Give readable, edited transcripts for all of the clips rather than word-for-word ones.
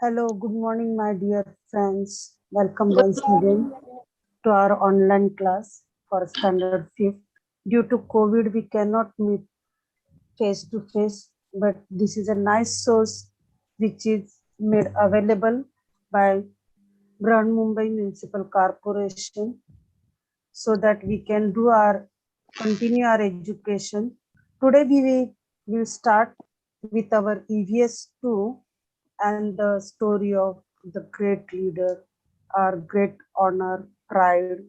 Hello, good morning, my dear friends. Welcome Good once again morning. to our online class for Standard 5th. Due to COVID, we cannot meet face to face, but this is a nice source which is made available by Grand Mumbai Municipal Corporation so that we can continue our education. Today will start with our EVS 2 and the story of the great leader, our great honor, pride,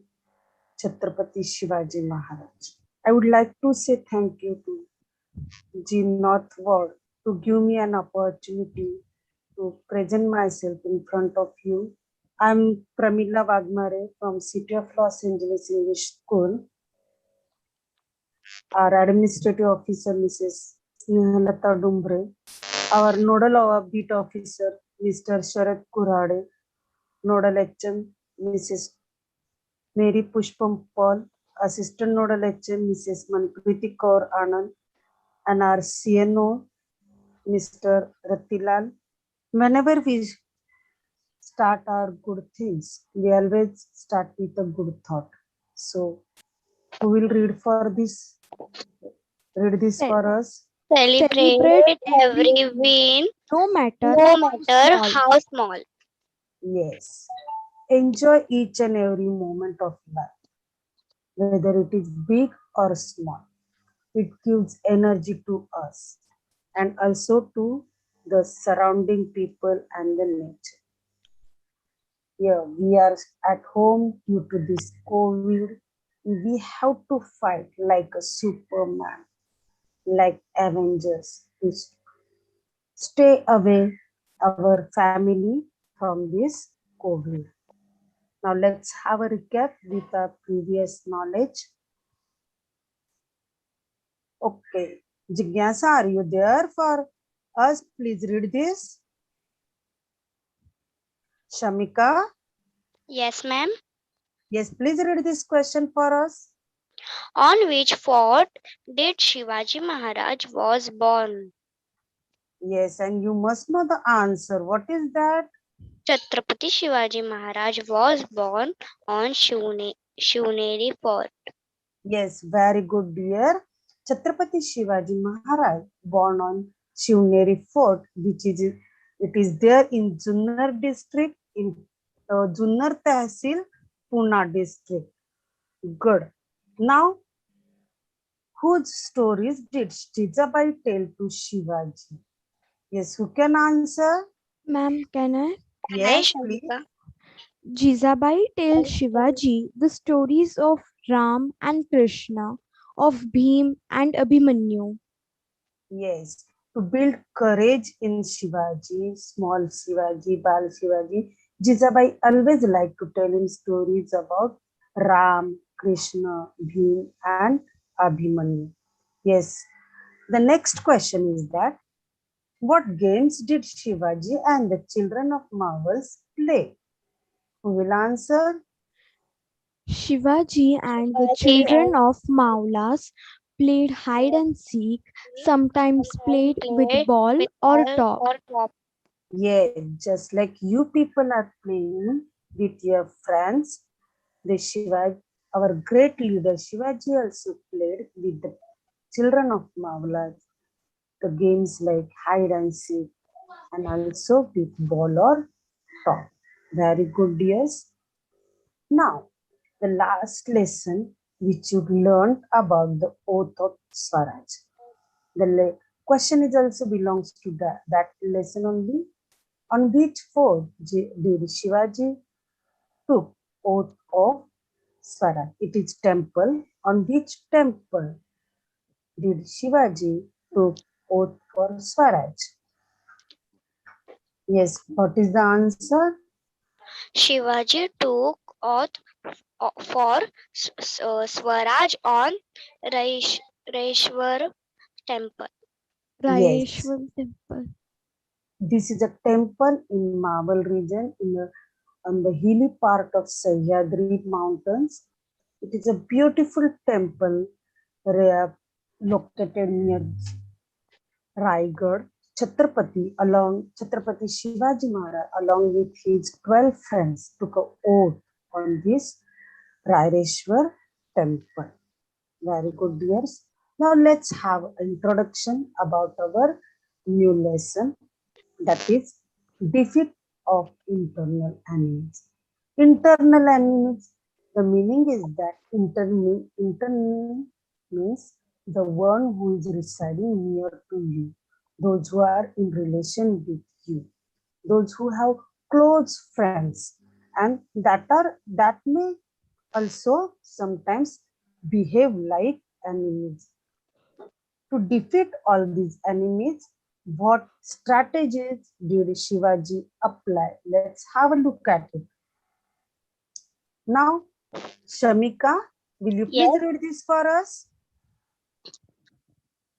Chhatrapati Shivaji Maharaj. I would like to say thank you to G. Northward to give me an opportunity to present myself in front of you. I'm Pramila Wagmare from City of Los Angeles English School. Our administrative officer, Mrs. Snehalata Dumbre, our nodal beat officer, Mr. Sharad Kurade, nodal HM, Mrs. Mary Pushpam Paul, assistant nodal HM, Mrs. Manpriti Kaur Anand, and our CNO, Mr. Ratilal. Whenever we start our good things, we always start with a good thought. So, who will read this Ce- for us? Celebrate Celebrate every every win, win, no matter no how matter small. how small. Yes. Enjoy each and every moment of life, whether it is big or small. It gives energy to us and also to the surrounding people and the nature. Yeah, we are at home due to this COVID. We have to fight like a Superman, like Avengers, to stay away our family from this COVID. Now let's have a recap with our previous knowledge. Okay, Jigyasa, are you there for us? Please read this. Shamika, Yes, ma'am. yes, please read this question for us. On which fort did Shivaji Maharaj was born? Yes, and you must know the answer. What is that? Chhatrapati Shivaji Maharaj was born on Shivneri Fort. Yes, very good, dear. Chhatrapati Shivaji Maharaj, born on Shivneri Fort, it is there in Junnar district in Junnar Tehsil, Pune district. Good. Now, whose stories did Jijabai tell to Shivaji? Yes, who can answer? Ma'am, can I? Can I, Yes, please. Shamika? Jizabai tells Shivaji the stories of Ram and Krishna, of Bhim and Abhimanyu. Yes, to build courage in Shivaji, small Shivaji, Bal Shivaji, Jijabai always liked to tell him stories about Ram, Krishna, Bhim, and Abhimanyu. Yes, the next question is that what games did Shivaji and the children of Marvels play? Who will answer? Shivaji and the Shivaji children and of Maulas played hide and seek, sometimes sometimes played with play ball with or ball top. or top. Yeah, just like you people are playing with your friends, the Shivaji, our great leader Shivaji also played with the children of Mavla the games like hide and seek and also with ball or top. Very good, dears. Now, the last lesson which you learned about the oath of Swaraj. The question is also belongs to that lesson only. On which fort did Shivaji took oath of Swaraj? It is temple. On which temple did Shivaji took oath for Swaraj? Yes, what is the answer? Shivaji took oath for Swaraj on Raishwar temple. Yes, Rayeshwar Temple. this is a temple in Marble region on the hilly part of Sahyadri mountains. It is a beautiful temple located near Raigad, Chhatrapati Shivaji Maharaj along with his 12 friends took a oath on this Raireshwar temple. Very good, dears. Now let's have an introduction about our new lesson, that is defeat of internal enemies. Internal enemies, the meaning is that internal means the one who is residing near to you, those who are in relation with you, those who have close friends, and that may also sometimes behave like enemies. To defeat all these enemies, what strategies did Shivaji apply? Let's have a look at it. Now, Shamika, will you please Yes. read this for us?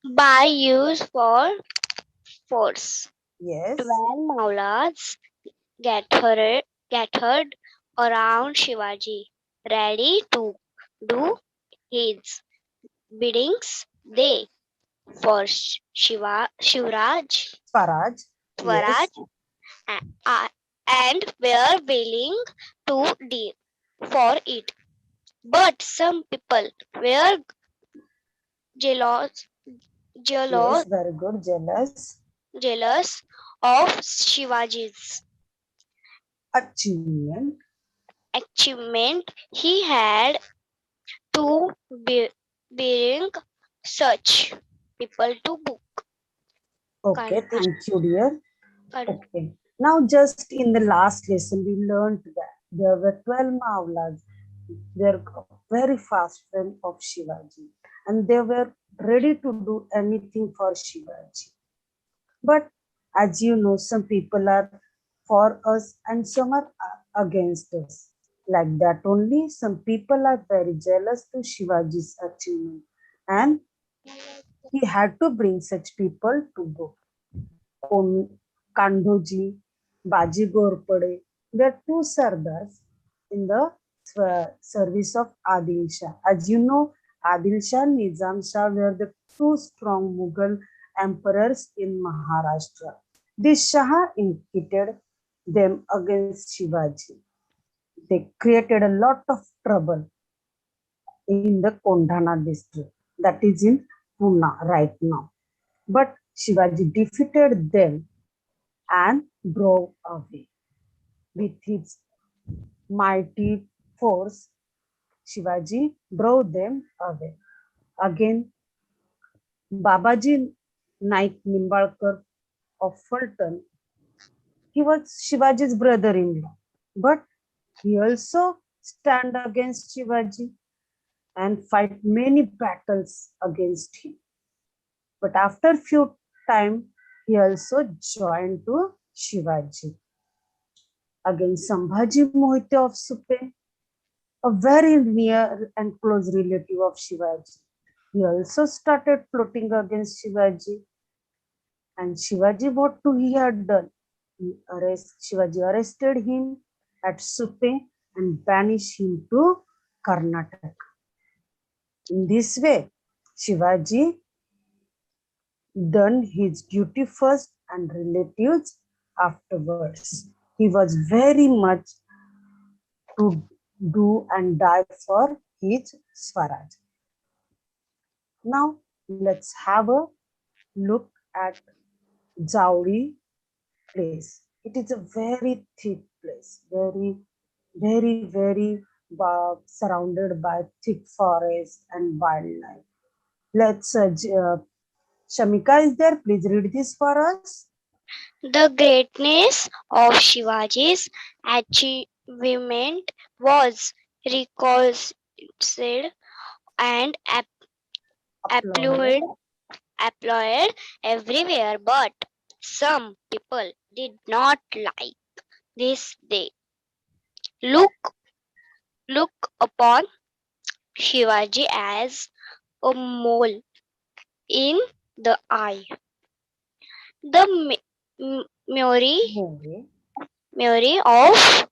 By use for force. Yes. 12 Maulas gathered around Shivaji, ready to do his biddings. They first Shivraj, Swaraj. Swaraj, Yes. and were willing to die for it. But some people were jealous, Yes. jealous, Very good. Jealous. jealous of Shivaji's Achievement. achievement. He had to bring such people to book. Okay. Thank you, dear. Con- Okay. Now, just in the last lesson, we learned that there were 12 Mavlas. They're very fast friend of Shivaji, and they were ready to do anything for Shivaji. But as you know, some people are for us and some are against us. Like that only, some people are very jealous to Shivaji's achievement, and he had to bring such people to go. Kandhoji, Baji Gorpade, there are two Sardars in the service of Adil Shah. As you know, Adil Shah and Nizam Shah were the two strong Mughal emperors in Maharashtra. This Shah initiated them against Shivaji. They created a lot of trouble in the Kondhana district, that is in Pune right now. But Shivaji defeated them and drove away. With his mighty force, Shivaji drove them away. Again, Babaji Naik Nimbalkar of Fulton, he was Shivaji's brother-in-law, but he also stand against Shivaji and fight many battles against him. But after few time, he also joined to Shivaji. Again, Sambhaji Mohite of Supe, a very near and close relative of Shivaji. He also started plotting against Shivaji. And Shivaji, what he had done? Shivaji arrested him at Supe and banished him to Karnataka. In this way, Shivaji done his duty first and relatives afterwards. He was very much to do and die for his Swaraj. Now let's have a look at Jauri place. It is a very thick place, very surrounded by thick forest and wildlife. Let's, Shamika is there. Please read this for us. The greatness of Shivaji's achievement was recognized and applauded, applauded everywhere, but some people did not like this. They look look upon Shivaji as a mole in the eye. The Movie. memory of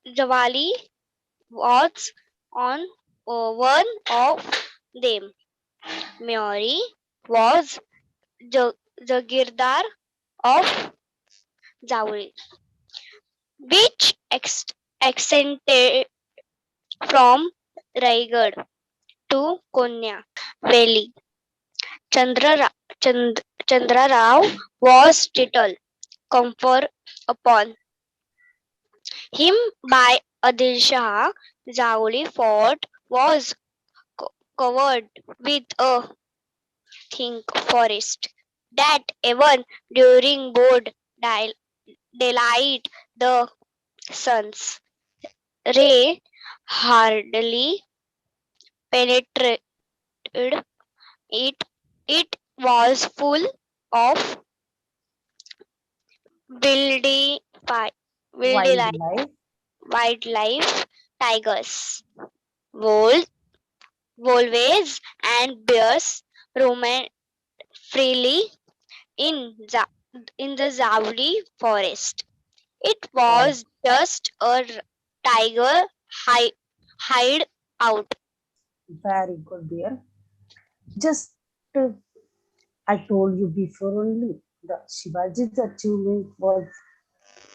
Javali was on one of them. Mary was Jagirdar of Zawri, which extended from Raigad to Konya Valley. Chandra Rao was titled conferred upon him by Adil Shah. Zawli fort was covered with a thick forest that even during broad daylight the sun's ray hardly penetrated it. It was full of wildy, wildlife, Wildlife. wildlife, tigers, wolves, wolves, and bears roamed freely in the Zavli forest. It Wow, was just a tiger hide out. very good, dear. Just I told you before only, the Shivaji's achievement was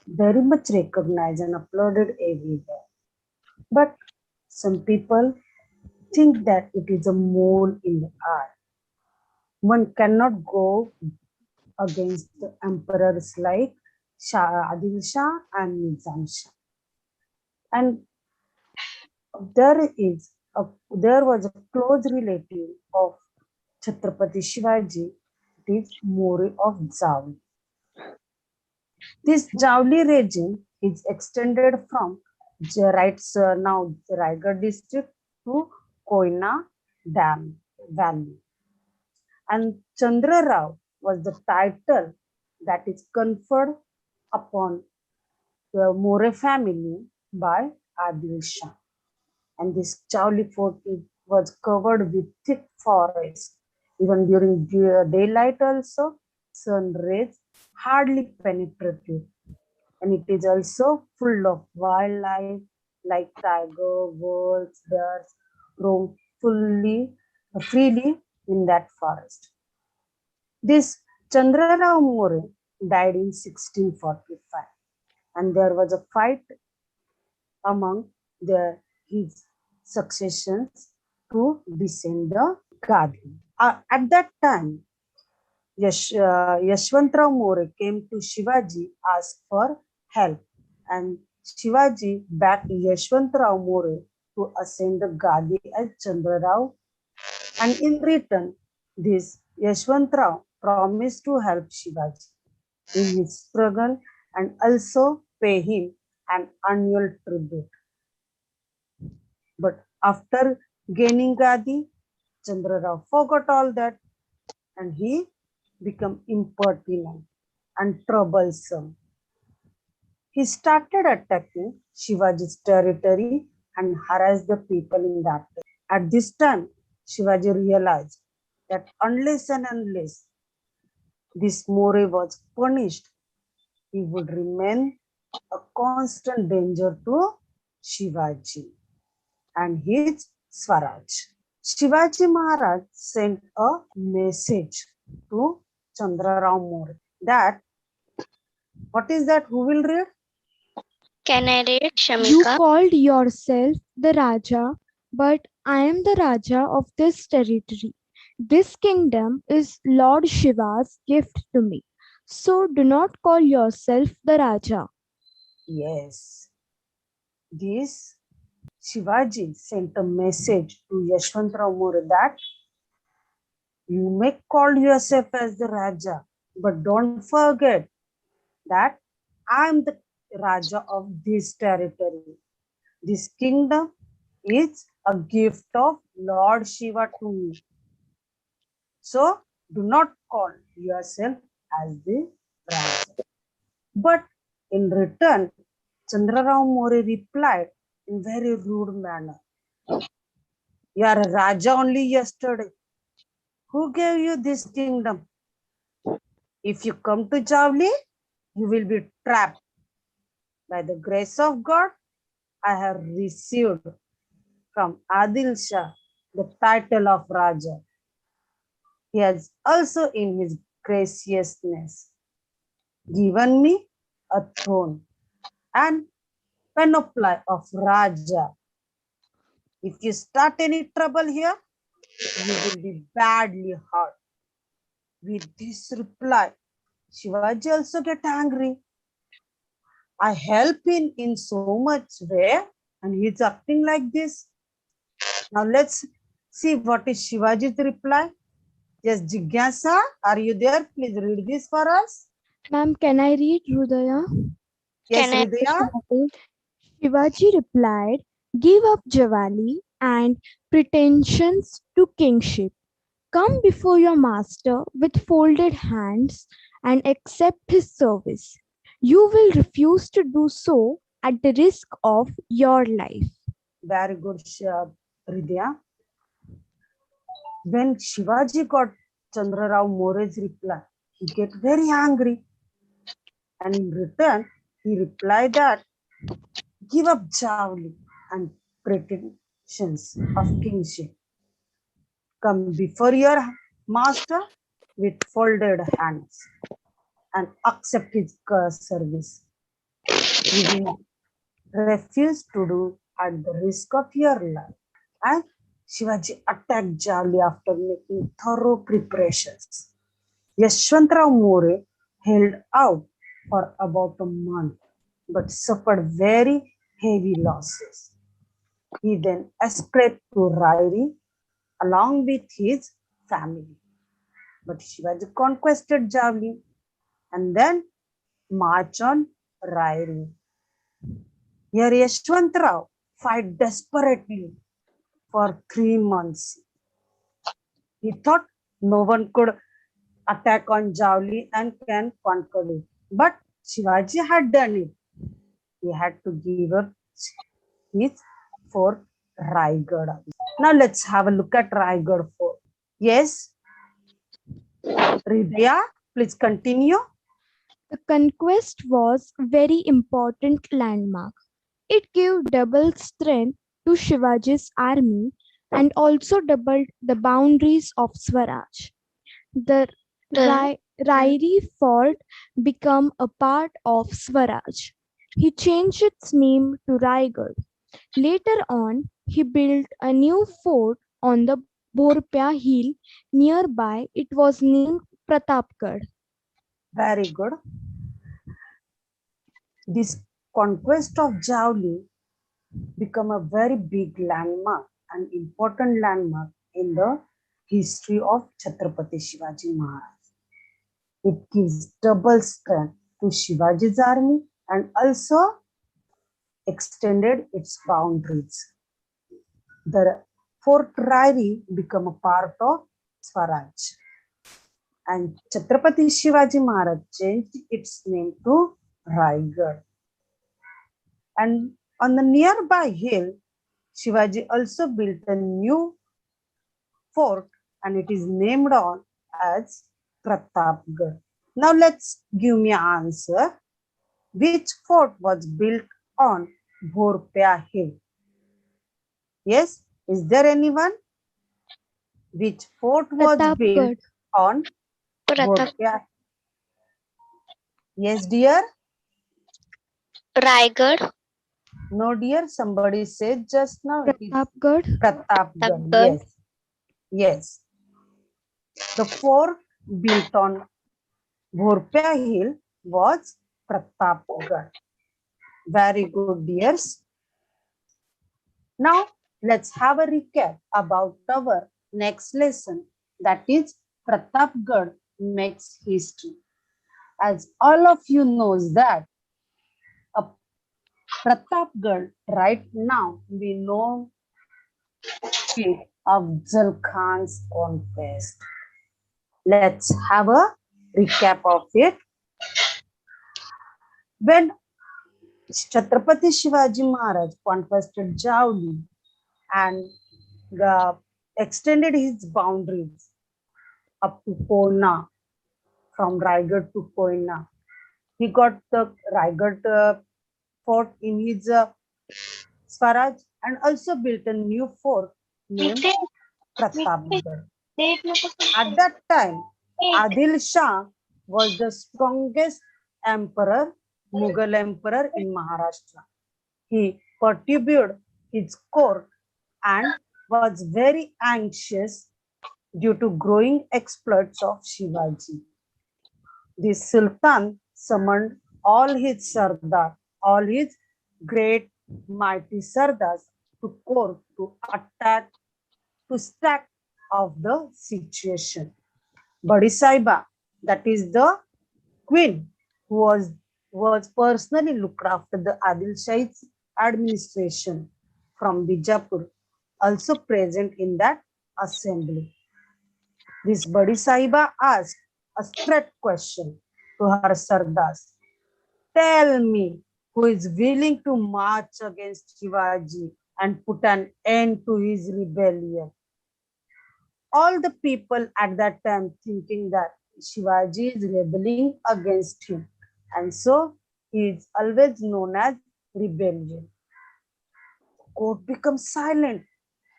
very much recognized and applauded everywhere. But some people think that it is a mole in the eye. One cannot go against the emperors like Adil Shah and Nizam Shah. And there was a close relative of Chhatrapati Shivaji, it is More of Zavli. This Javli region is extended from now Raigad district to Koyna Dam Valley. And Chandra Rao was the title that is conferred upon the More family by Adil Shah. And this Chowli fort was covered with thick forest. Even during daylight also, sun rays hardly penetrated. And it is also full of wildlife like tiger, wolves, bears roam freely in that forest. This Chandra Rao More died in 1645, and there was a fight among his successions to descend the Gandhi. At that time, Yashwantrao More came to Shivaji asked for help, and Shivaji backed Yashwantrao More to ascend the Gandhi as Chandra Rao, and in return, this Yashwantrao promised to help Shivaji in his struggle and also pay him an annual tribute. But after gaining Gandhi, Chandra Rao forgot all that and he became impertinent and troublesome. He started attacking Shivaji's territory and harassed the people in that place. At this time, Shivaji realized that unless this More was punished, he would remain a constant danger to Shivaji and his Swaraj. Shivaji Maharaj sent a message to Chandra Rao More that what is that? Who will read? Can I read, You Shamika? called yourself the Raja, but I am the Raja of this territory. This kingdom is Lord Shiva's gift to me. So do not call yourself the Raja. Yes. This Shivaji sent a message to Yashwantrao More that you may call yourself as the Raja, but don't forget that I am the Raja of this territory. This kingdom is a gift of Lord Shiva to me. So do not call yourself as the Raja. But in return, Chandra Rao More replied in very rude manner. You are a Raja only yesterday. Who gave you this kingdom? If you come to Javli, you will be trapped. By the grace of God, I have received from Adil Shah the title of Raja. He has also in his graciousness, given me a throne and panoply of Raja. If you start any trouble here, you will be badly hurt. With this reply, Shivaji also get angry. I help him in so much way and he's acting like this. Now let's see what is Shivaji's reply. Yes, Jigyasa, are you there? Please read this for us. Ma'am, can I read, Rudaya? Yes, Can I- Hridaya. Shivaji replied, "Give up Javali and pretensions to kingship. Come before your master with folded hands and accept his service. You will refuse to do so at the risk of your life." Very good, Hridaya. When Shivaji got Chandra Rao More's reply, he get very angry. And in return, he replied that give up Javli and pretensions of kingship. Come before your master with folded hands and accept his service. You will refuse to do at the risk of your life. And Shivaji attacked Javli after making thorough preparations. Yashwantrao More held out for about a month but suffered very heavy losses. He then escaped to Rairi along with his family. But Shivaji conquered Javli and then marched on Rairi. Here Yashwantrao fight desperately for 3 months. He thought no one could attack on Javli and can conquer it. But Shivaji had done it. He had to give up his fort Raigad. Now let's have a look at Raigad fort. Yes, Hridaya, please continue. The conquest was a very important landmark. It gave double strength to Shivaji's army and also doubled the boundaries of Swaraj. The The Rairi fort became a part of Swaraj. He changed its name to Raigad. Later on, he built a new fort on the Borpya hill nearby. It was named Pratapgarh. Very good. This conquest of Javli became a very big landmark, an important landmark in the history of Chhatrapati Shivaji Maharaj. It gives double strength to Shivaji's army and also extended its boundaries. The Fort Rairi became a part of Swaraj. And Chhatrapati Shivaji Maharaj changed its name to Raigad. And on the nearby hill, Shivaji also built a new fort and it is named on as Pratapgarh. Now let's give me an answer. Which fort was built on Bhorpya hill? Yes, is there anyone? Which fort was built Pratapgarh. on Pratap Bhorpya? Yes, dear. Raigad. No, dear. Somebody said just now it is Pratapgarh. Pratapgarh. Pratapgarh. Yes. Yes. The fort built on Bhorpya hill was Pratapgarh. Very good, dears. Now, let's have a recap about our next lesson, that is Pratapgarh makes history. As all of you knows that Pratapgarh right now we know it Afzal Khan's conquest. Let's have a recap of it. When Chhatrapati Shivaji Maharaj conquered Javli and extended his boundaries up to Koina, from Raigad to Koina. He got the Raigad fort in his Swaraj and also built a new fort named Pratapgarh. At that time, Adil Shah was the strongest emperor, Mughal emperor in Maharashtra. He perturbed his court and was very anxious due to growing exploits of Shivaji. The Sultan summoned all his Sardar, all his great mighty Sardars to court to attack, to stack of the situation. Badi Saiba, that is the queen who was personally looked after the Adil Shah's administration from Bijapur, also present in that assembly. This Badi Sahiba asked a straight question to her Sardars. Tell me who is willing to march against Shivaji and put an end to his rebellion. All the people at that time thinking that Shivaji is rebelling against him, and so he is always known as rebellion. Court becomes silent.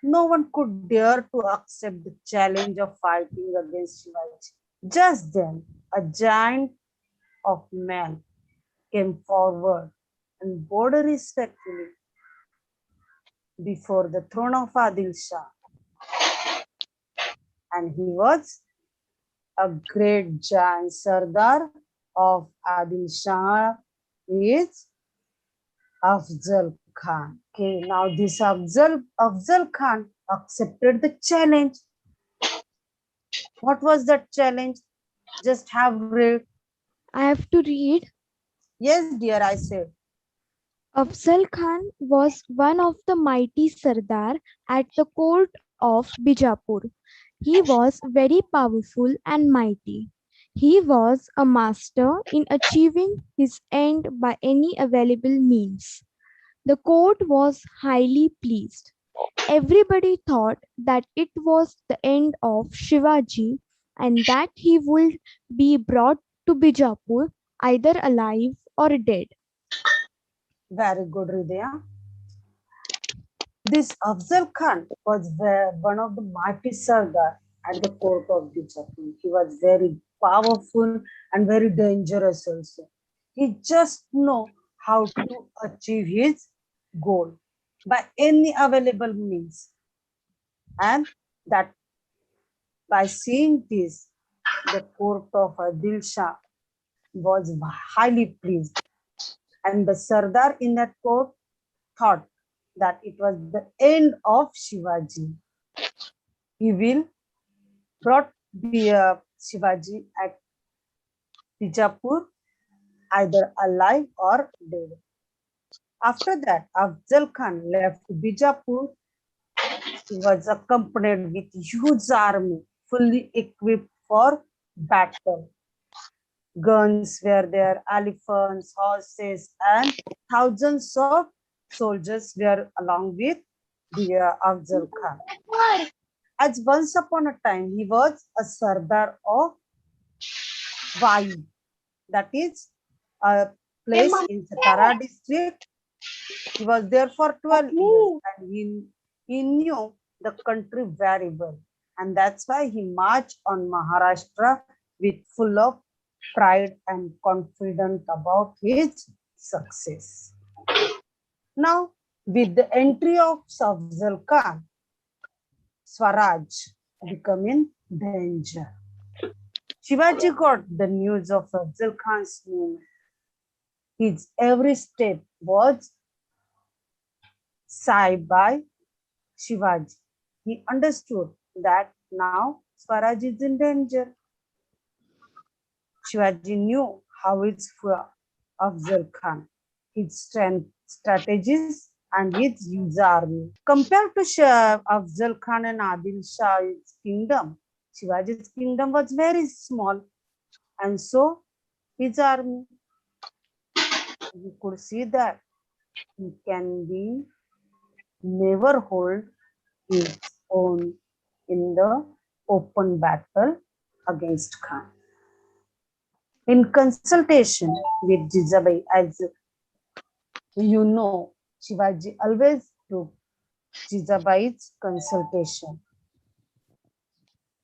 No one could dare to accept the challenge of fighting against Shivaji. Just then, a giant of men came forward and bowed respectfully before the throne of Adil Shah. And he was a great giant Sardar of Adil Shah is Afzal Khan. Okay, now this Afzal Khan accepted the challenge. What was that challenge? Just have read. I have to read. Yes, dear, I said. Afzal Khan was one of the mighty Sardar at the court of Bijapur. He was very powerful and mighty. He was a master in achieving his end by any available means. The court was highly pleased. Everybody thought that it was the end of Shivaji and that he would be brought to Bijapur either alive or dead. Very good, Hridaya. This Afzal Khan was one of the mighty Sardar at the court of Bijapur. He was very powerful and very dangerous also. He just know how to achieve his goal by any available means. And that by seeing this, the court of Adil Shah was highly pleased. And the Sardar in that court thought that it was the end of Shivaji. He will brought the Shivaji at Bijapur either alive or dead. After that, Afzal Khan left Bijapur. He was accompanied with huge army, fully equipped for battle. Guns were there, elephants, horses, and thousands of soldiers were along with the Afzal Khan. As once upon a time, he was a Sardar of Vai, that is a place in Satara district. He was there for 12 years and he knew the country very well. And that's why he marched on Maharashtra with full of pride and confident about his success. Now, with the entry of Afzal Khan, Swaraj became in danger. Shivaji got the news of Afzal Khan's movement. His every step was side by Shivaji. He understood that now Swaraj is in danger. Shivaji knew how it's for Afzal Khan, his strength, strategies, and his huge army. Compared to Afzal Khan and Adil Shah's kingdom, Shivaji's kingdom was very small, and so his army. You could see that he can be never hold his own in the open battle against Khan. In consultation with Jijabai, as you know, Shivaji always took Jijabai's consultation.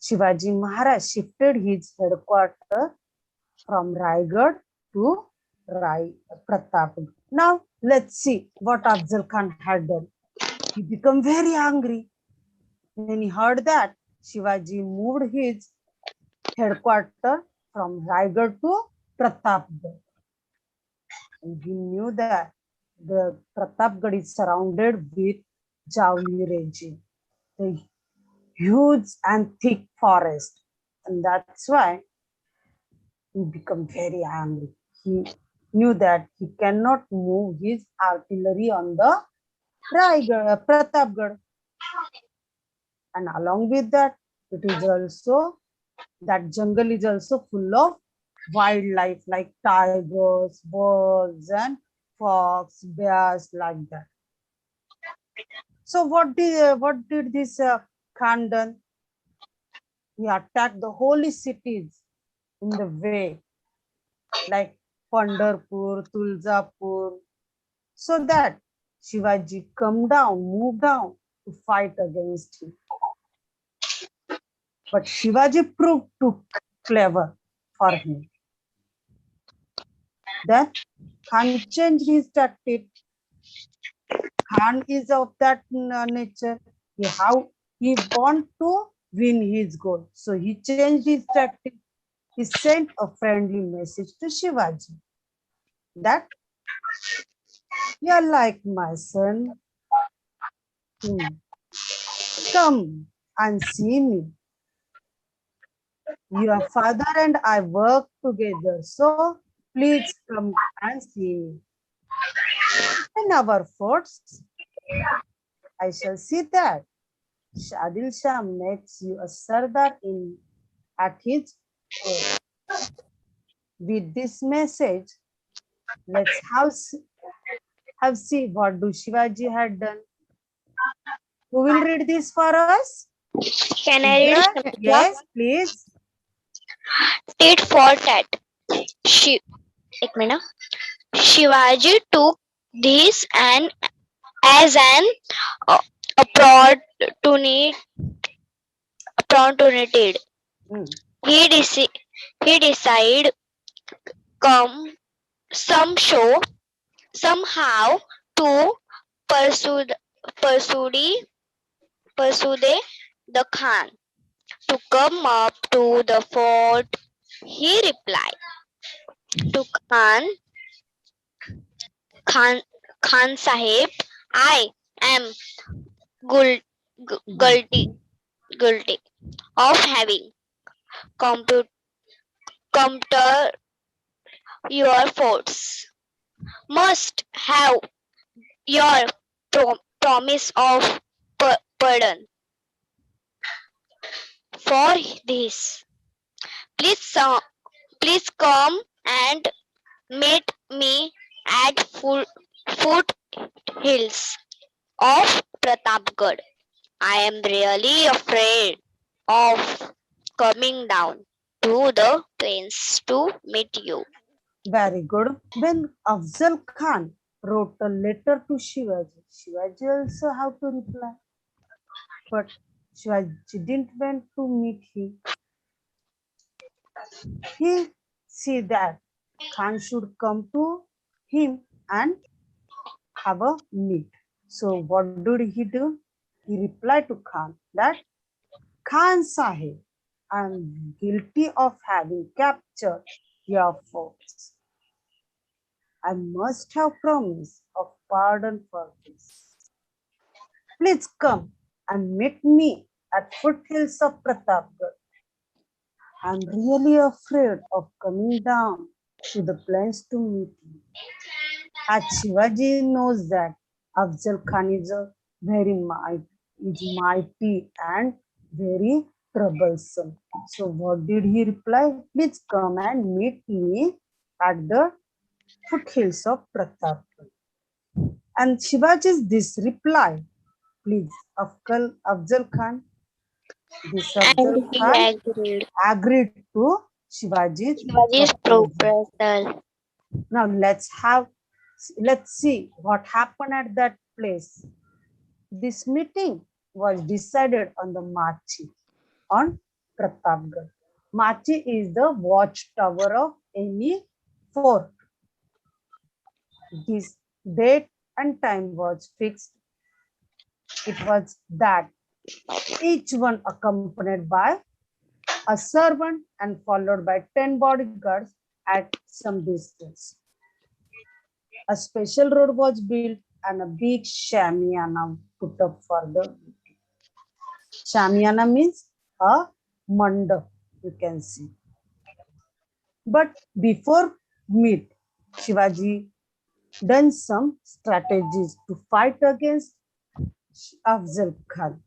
Shivaji Maharaj shifted his headquarters from Raigad to Pratapgarh. Now let's see what Afzal Khan had done. He became very angry. When he heard that, Shivaji moved his headquarters from Raigad to Pratapgarh. And he knew that the Pratapgarh is surrounded with Javli regime, the huge and thick forest. And that's why he became very angry. He knew that he cannot move his artillery on the Pratapgarh. And along with that, it is also, that jungle is also full of wildlife like tigers, birds, and fox, bears, like that. So what did this Khan done? He attacked the holy cities in the way, like Pandharpur, Tulzapur, so that Shivaji moved down to fight against him. But Shivaji proved too clever for him. Then Khan changed his tactic. Khan is of that nature. He want to win his goal. So he changed his tactic. He sent a friendly message to Shivaji that you are like my son. Come and see me. Your father and I work together. So please come and see me. In our forts, I shall see that Adil Shah makes you a Sardar at his court. With this message, let's have see what do Shivaji had done. Who will read this for us? Can I read? Yeah, yes, please. Tit for tat. एक minute. Shivaji took this as an opportunity. He decided somehow to pursue the Khan to come up to the fort. He replied to Khan Sahib, I am guilty of having computer your forts. Must have your promise of pardon. For this, please come and meet me at foothills of Pratapgarh. I am really afraid of coming down to the plains to meet you. Very good. When Afzal Khan wrote a letter to Shivaji, Shivaji also have to reply. But Shivaji didn't want to meet him. He see that Khan should come to him and have a meet. So what did he do? He replied to Khan that Khan Sahib, I am guilty of having captured your forts. I must have promise of pardon for this. Please come and meet me at foothills of Pratapgarh. I'm really afraid of coming down to the plains to meet you. As Shivaji knows that Afzal Khan is very mighty and very troublesome. So what did he reply? Please come and meet me at the foothills of Pratapgarh. And Shivaji's this reply, please, Afzal Khan, this Afzal Khan agreed to Shivaji's proposal. Now let's see what happened at that place. This meeting was decided on the March on Pratapgarh. Machi is the watchtower of any fort. This date and time was fixed. It was that each one accompanied by a servant and followed by 10 bodyguards at some distance. A special road was built and a big shamiana put up for the meeting. Shamiana means a mandap, you can see. But before meet, Shivaji done some strategies to fight against Afzal Khan.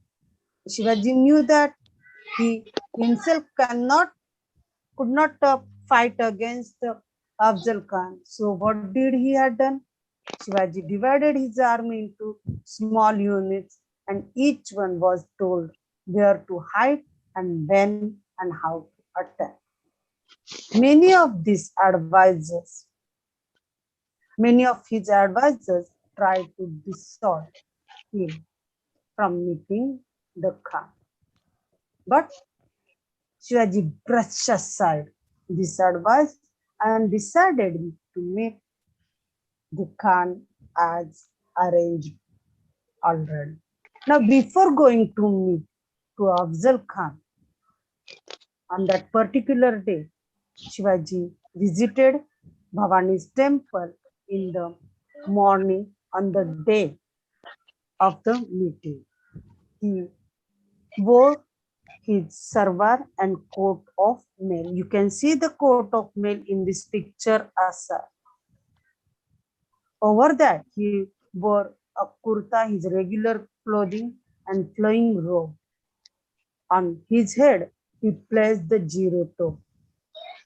Shivaji knew that he himself could not fight against Afzal Khan. So what did he had done? Shivaji divided his army into small units and each one was told where to hide and when and how to attack. Many of these advisors, many of his advisors tried to dissuade him from meeting the Khan. But Shivaji brushed aside this advice and decided to meet the Khan as arranged already. Now, before going to meet to Afzal Khan, on that particular day, Shivaji visited Bhavani's temple in the morning on the day of the meeting. He wore his sarwar and coat of mail. You can see the coat of mail in this picture Asa. Over that, he wore a kurta, his regular clothing, and flowing robe. On his head, he placed the jireto.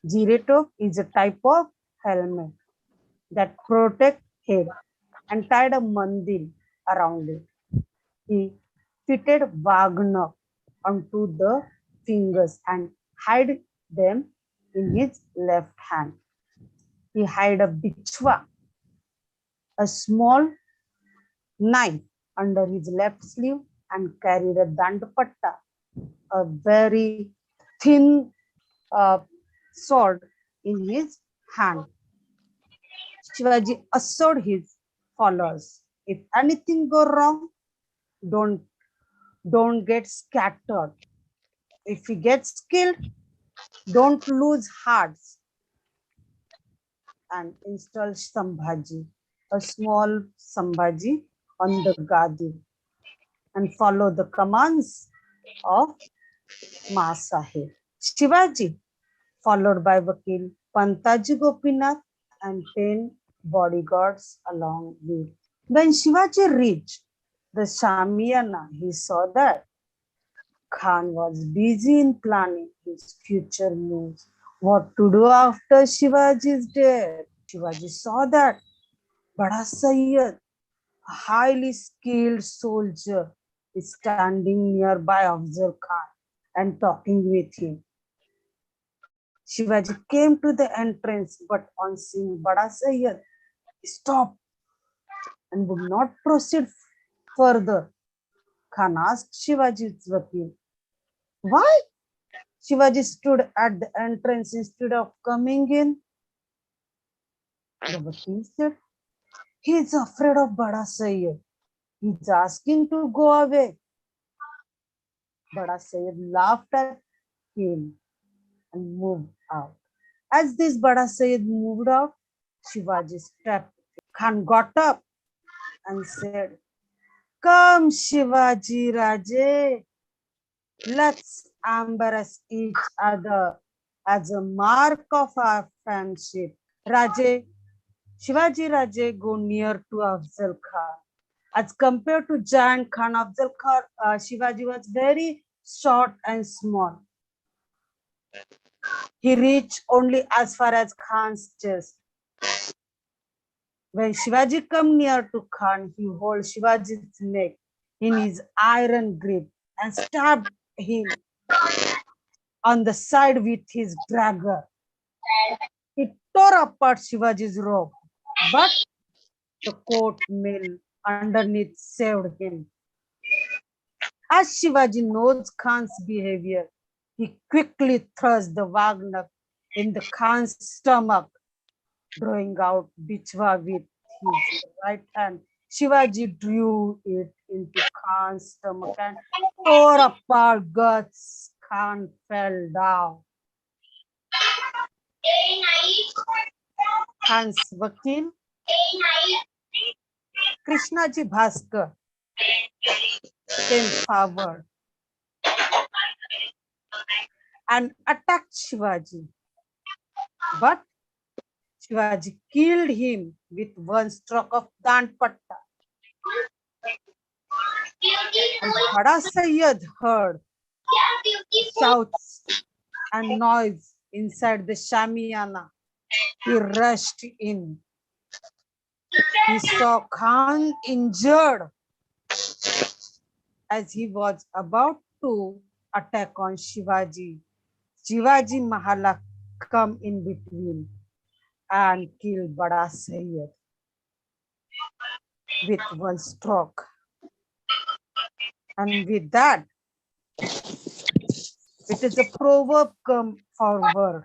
Jireto is a type of helmet that protect head and tied a mandil around it. He fitted Wagner onto the fingers and hid them in his left hand. He hid a bichwa, a small knife, under his left sleeve and carried a dandapatta, a very thin sword in his hand. Shivaji assured his followers, if anything go wrong, don't get scattered. If he gets killed, don't lose hearts. And install Sambhaji, a small Sambhaji on the Gadi, and follow the commands of Ma Sahib. Shivaji, followed by Vakil Pantaji Gopinath and 10 bodyguards along with. When Shivaji reached the Shamiana, he saw that Khan was busy in planning his future moves. What to do after Shivaji's death? Shivaji saw that Bada Sayyid, a highly skilled soldier, is standing nearby Afzal Khan and talking with him. Shivaji came to the entrance, but on seeing Bada Sayyid, he stopped and would not proceed further. Khan asked Shivaji's Vakil, why? Shivaji stood at the entrance instead of coming in. The Vakil said, he is afraid of Bada Sayyid. He is asking to go away. Bada Sayyid laughed at him and moved out. As this Bada Sayyid moved out, Shivaji stepped. Khan got up and said, come Shivaji Raje, let's embrace each other as a mark of our friendship. Raje, Shivaji Raje go near to Afzal Khan. As compared to giant Khan, Afzal Khan, Shivaji was very short and small. He reached only as far as Khan's chest. When Shivaji come near to Khan, he holds Shivaji's neck in his iron grip and stabbed him on the side with his dagger. He tore apart Shivaji's robe, but the coat mill underneath saved him. As Shivaji knows Khan's behavior, He quickly thrust the Wagner in the Khan's stomach, drawing out Bichwa with his right hand. Shivaji drew it into Khan's stomach and tore apart guts. Khan fell down. Khan's vakil, Krishnaji Bhaskar, came forward and attacked Shivaji. But Shivaji killed him with one stroke of Danpatta. And Bada Sayyid heard shouts and noise inside the Shamiana. He rushed in. He saw Khan injured as he was about to attack on Shivaji. Shivaji Mahala come in between and kill Bada Sayyid with one stroke. And with that, it is a proverb come forward.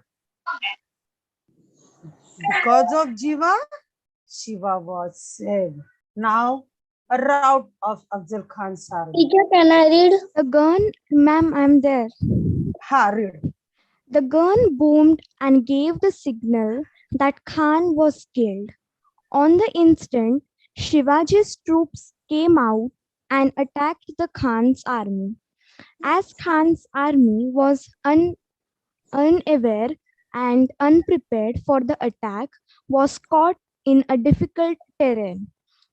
Because of Jiva, Shiva was saved. Now, a rout of Afzal Khan's army. Teacher, can I read? The gun, ma'am, I'm there. Ha, read. The gun boomed and gave the signal that Khan was killed. On the instant, Shivaji's troops came out and attacked the Khan's army. As Khan's army was unaware and unprepared for the attack, was caught in a difficult terrain.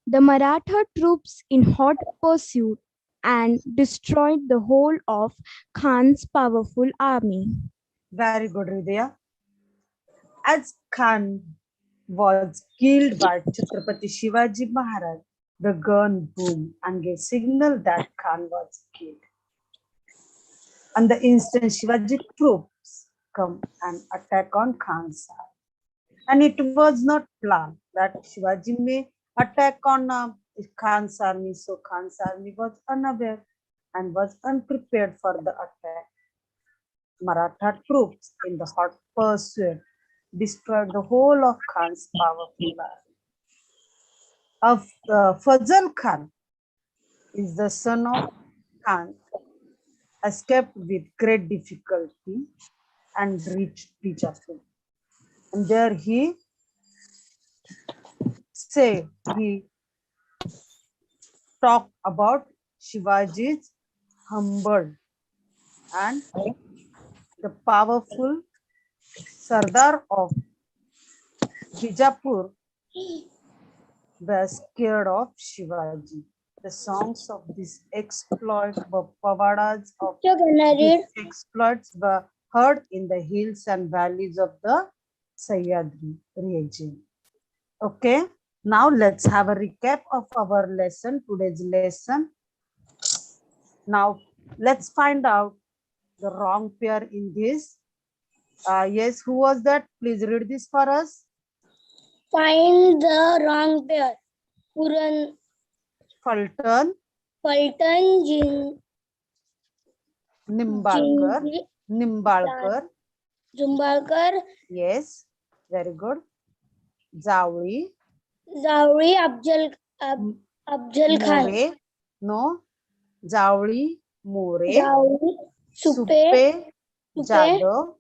The Maratha troops in hot pursuit and destroyed the whole of Khan's powerful army. Very good, Hridaya. As Khan was killed by Chhatrapati Shivaji Maharaj, the gun boomed and gave signal that Khan was killed. On the instant, Shivaji troops come and attack on Khan's army. And it was not planned that Shivaji may attack on Khan's army. So Khan's army was unaware and was unprepared for the attack. Maratha troops in the hot pursuit destroyed the whole of Khan's powerful army. Fazal Khan is the son of Khan, escaped with great difficulty and reached Bijapur. And there he talked about Shivaji's humble and the powerful Sardar of Bijapur were scared of Shivaji. The songs of this exploit were pavadas of Teacher, can I read? these exploits were heard in the hills and valleys of the Sahyadri region. Okay, now let's have a recap of our lesson, today's lesson. Now let's find out the wrong pair in this. Yes, who was that? Please read this for us. Find the wrong pair. Puran, Fulton, Fulton, Nimbalkar. Jumbalkar, Yes, very good. Zawri, Zawri, Afzal Khan, More. No. Zawri, More. Zawri, Supe, Jadhav,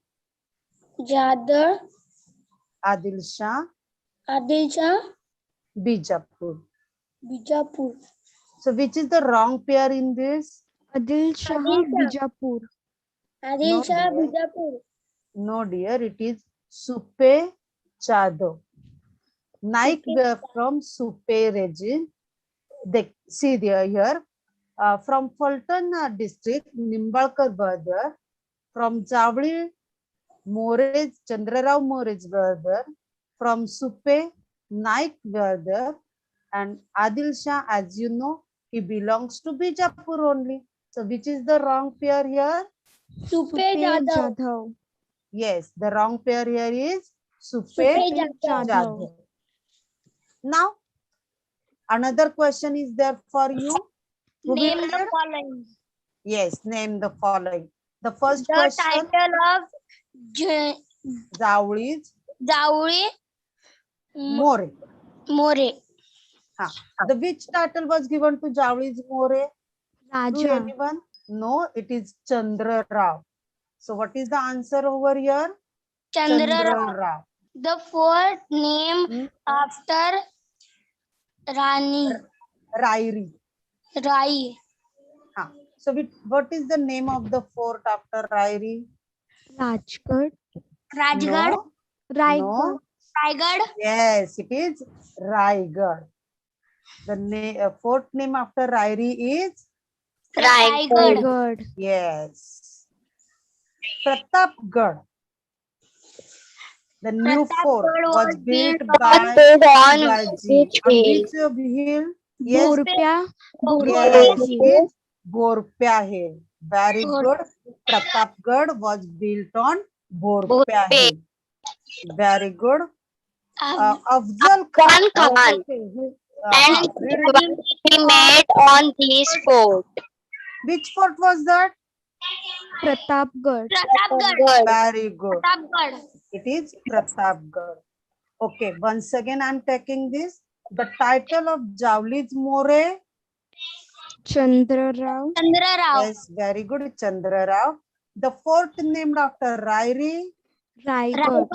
Jadar, Adil Shah, Adil Shah, Bijapur. Bijapur. So which is the wrong pair in this? Adil Shah, Adil Shah. Bijapur. Adil Shah, dear. Bijapur. No, dear, it is Supe Jadhav. Naik were from Supe region. They see there here. From Fulton district, Nimbalkar brother. From Javli, Morez, Chandrarao Morez brother. From Supe, Naik brother. And Adil Shah, as you know, he belongs to Bijapur only. So which is the wrong pair here? Supe Supe Jadhav. Jadhav. Yes, the wrong pair here is Supe Supe Jadhav. Jadhav. Now, another question is there for you. Who will Name the read? following. Yes, name the following. The first The question, title of J- Zawli's Jauri More. More. The which title was given to Zawli's More? To Raja. anyone? No, it is Chandra Rao. So what is the answer over here? Chandra Rao. Rao. The fourth name Hmm? after Rani Rairi. Rai. So what is the name of the fort after Rairi? Rajgarh. Rajgarh. No. Raigad. No. Raigad. Yes, it is Raigad. The fort name after Rairi is Raigad. Raigad. yes, Pratapgarh. The new fort Pratapgarh was was built built by on Shivaji. which On hill? which hill? Yes, Borpya. yes, Borpya. it is Borpya Hill. Very Bor- good. Pratapgarh was built on Borpya Borpya. Hill. Very good. Af- Afzal Khan. Khan. Okay. And Read it. he made on this fort. Which fort was that? Pratapgarh. Pratapgarh. Very good. Pratapgarh. It is Pratapgarh. Okay, once again I'm taking this. The title of Javli's More. Chandra Rao. Chandra Rao. Yes, very good, Chandra Rao. The fort named after Rairi. Raigad.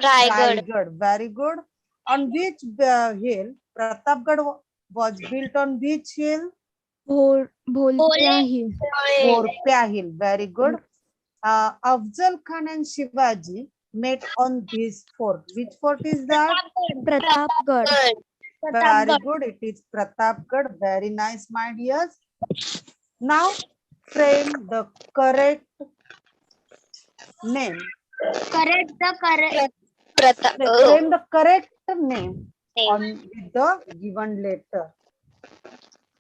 Raigad. Raigad. Very good. On which hill? Pratapgarh was built on which hill? Bholpya Hill. Borpya Hill. Very good. Afzal Khan and Shivaji met on this fort. Which fort is that? Pratapgarh. Very good. It is Pratapgarh. Very nice, my dears. Now, frame the correct name. Correct the correct. Frame the correct name on with the given letter.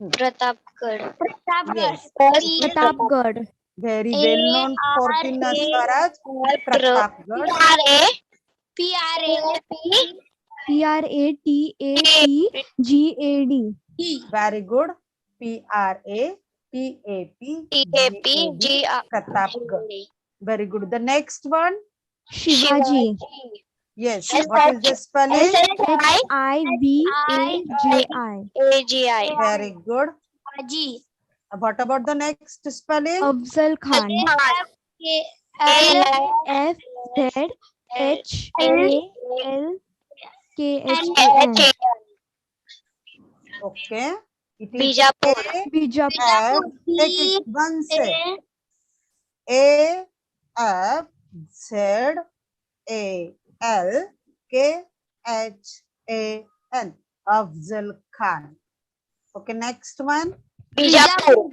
Pratapgarh. Pratapgarh. Yes. Pratapgarh. Very well known fort in Swaraj. Pratapgarh. Pratapgad. Very good. P-R-A-T-A-P-G-A-D. Pratapgarh. Very good. The next one. Shivaji. Yes. What is the spelling? Hivaji. AGI. Very good. Haji. What about the next spelling? Afzal Khan. FZHALKHAN. Okay. It is Bijapur. Bijapur. Take it one say. A F Z A L K H A N. Afzal Khan. Okay, next one. Bijapur.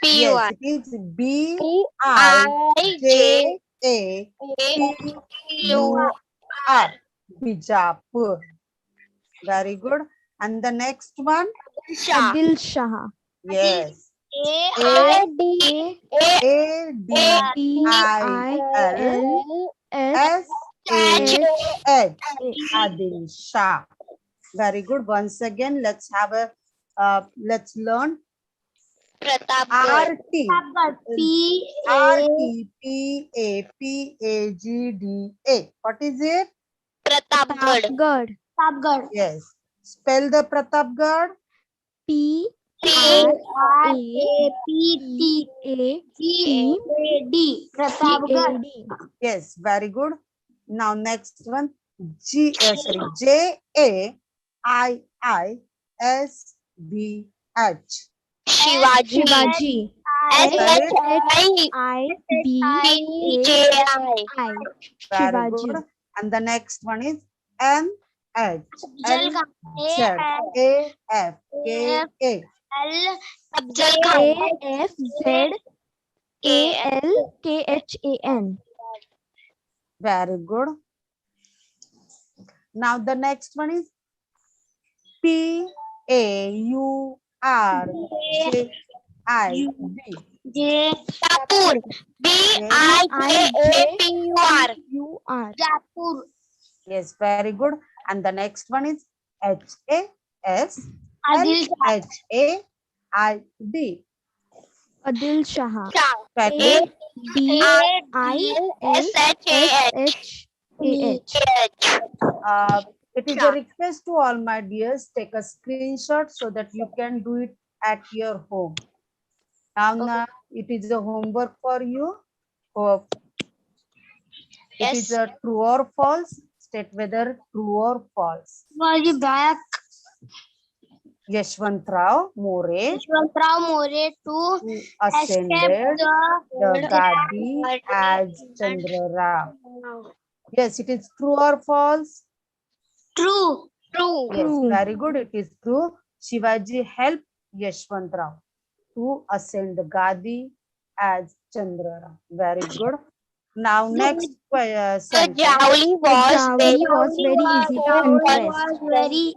Yes, it is B I J A P U R. Bijapur. Very good. And the next one. Adil Shah. Yes. A A D I L S A H. Adil Shah. Very good. Once again, let's have a let's learn Pratapgarh. RT. RTPAPAGDA. What is it? Pratapgarh. Pratapgarh. Yes. Spell the Pratapgarh. Pratapgarh. Yes. Very good. Now next one. JAIISBH. Shivaji. Shivaji. SHIVAI. Very Shivaji. good. And the next one is MH. LZAFKA. Afzal Khan. AFZALKHAN. Very good. Now the next one is PAURJIB. Bijapur. BIJAPUR. Japur. Yes, very good. And the next one is HAS. Adil Shah. Shaid. Adil Shah. Spelling ADILSHAH. it is a request to all my dears, take a screenshot so that you can do it at your home. Now it is a homework for you. Oh, it is Yes. a true or false. State whether true or false. Shivaji back. Yashwantrao More Yashwantrao More to who escape ascended the the Gadi as Chandra Rao. Yes, it is true or false? true. True. Yes, True. very good. It is true. Shivaji helped Yashwantrao to ascend the Gadi as Chandra Rao. Very good. Now next The sentence. Jowli was Jowli was very easy to conquest. Was very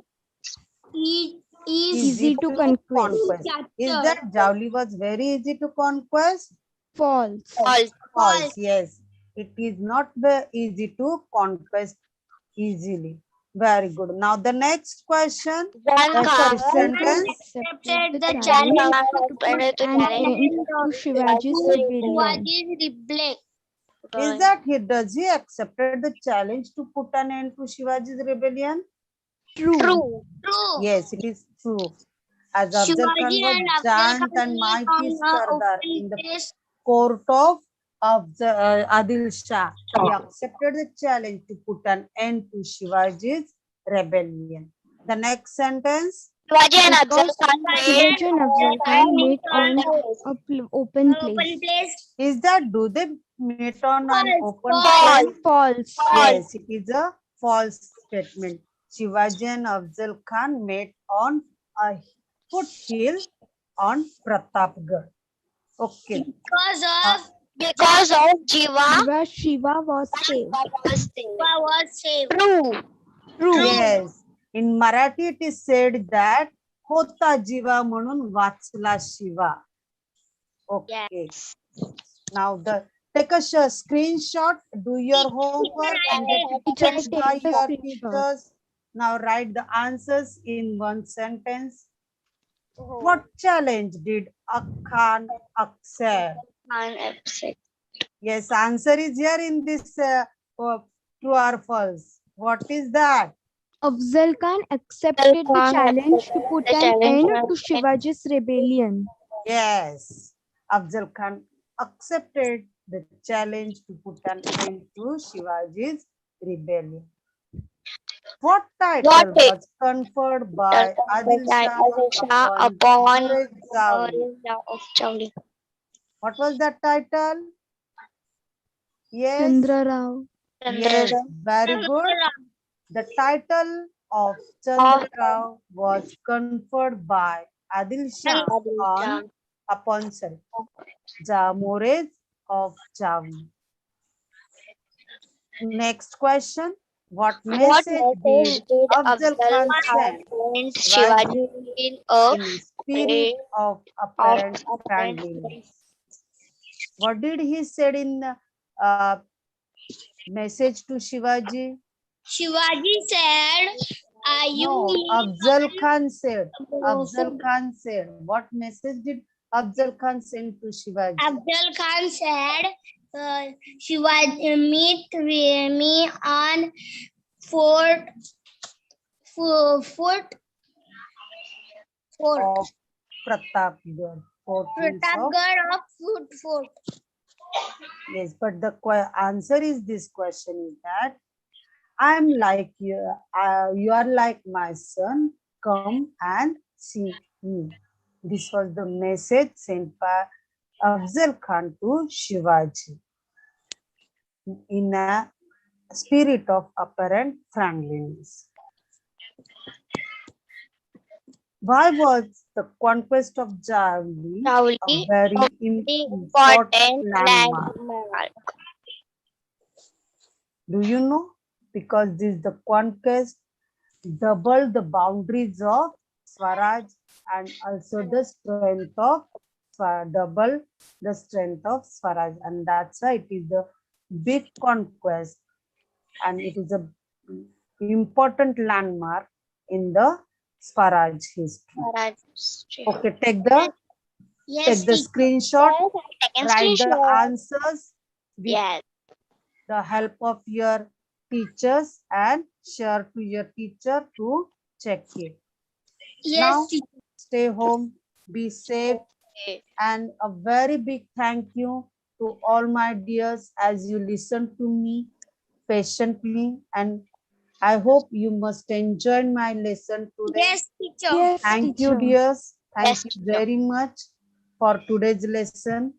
Easy to conquest. Is that Jowli was very easy to conquest? False. false. False. Yes, it is not very easy to conquest easily. Very good. Now the next question. One Sorry, Khan sentence. Accepted the the challenge accepted the and challenge end to Shivaji's rebellion. Shivaji's rebellion. Is that does he accepted the challenge to put an end to Shivaji's rebellion? True. true. True. Yes, it is true. As Afzal Khan Shivaji was and Afzal giant Khan and meet mighty on Sardar open in the place. court of the Adil Shah, he accepted the challenge to put an end to Shivaji's rebellion. The next sentence. Shivaji and Afzal Because Khan made Shivaji and Afzal Khan meet on on a open open place. place. Is that do they meet on an False, open false. place? False. Yes, it is a false statement. Shivaji and Afzal Khan met on a foothill on Pratapgarh. Okay. Because of Jiva Shiva was saved. was Shiva was saved. true. True. Yes. In Marathi it is said that Hota Jiva म्हणून वाचला Shiva. Okay. Yes. Now take a screenshot, do your homework and get it Teacher, checked take by the your screenshot. teachers. Now write the answers in one sentence. What challenge did Khan accept? Khan accept. Yes, answer is here in this true or false. What is that? Afzal Khan accepted the Khan challenge to put the an challenge end to Shivaji's rebellion. Yes, Afzal Khan accepted the challenge to put an end to Shivaji's rebellion. What title What was conferred by Adil Shah upon Jowli? What was that title? Yes. Chandra Rao. Yes, very good. The title of Chandra Rao was conferred by Adil Shah upon Jamores of Jowli. Next question. What What message message did did Afzal Khan send send Shivaji in a in spirit of apparent friendliness? What did he said in message to Shivaji? Shivaji said, No, Afzal Khan said. Afzal Khan said. What message did Afzal Khan send to Shivaji? Afzal Khan said, Shivaji meet me on fort. Of Pratapgarh. Pratapgarh of fort. Yes, but the answer is this question is that I'm like you, you are like my son, come and see me. This was the message sent by Afzal Khan to Shivaji in a spirit of apparent friendliness. Why was the conquest of Jowli a very important landmark? Do you know? Because this the conquest doubled the boundaries of Swaraj and also the strength of double the strength of Swaraj, and that's why it is the big conquest and it is a important landmark in the Swaraj history. Swaraj. Okay, take the Yes, teacher. screenshot, Second write the screenshot. answers with Yes. the help of your teachers and share to your teacher to check it. Now, Yes, teacher. stay home, be safe, Okay. and a very big thank you to all my dears as you listen to me patiently, and I hope you must enjoy my lesson today. Yes, teacher. Yes, Thank you, teacher. dears. Thank Yes, you teacher. very much for today's lesson.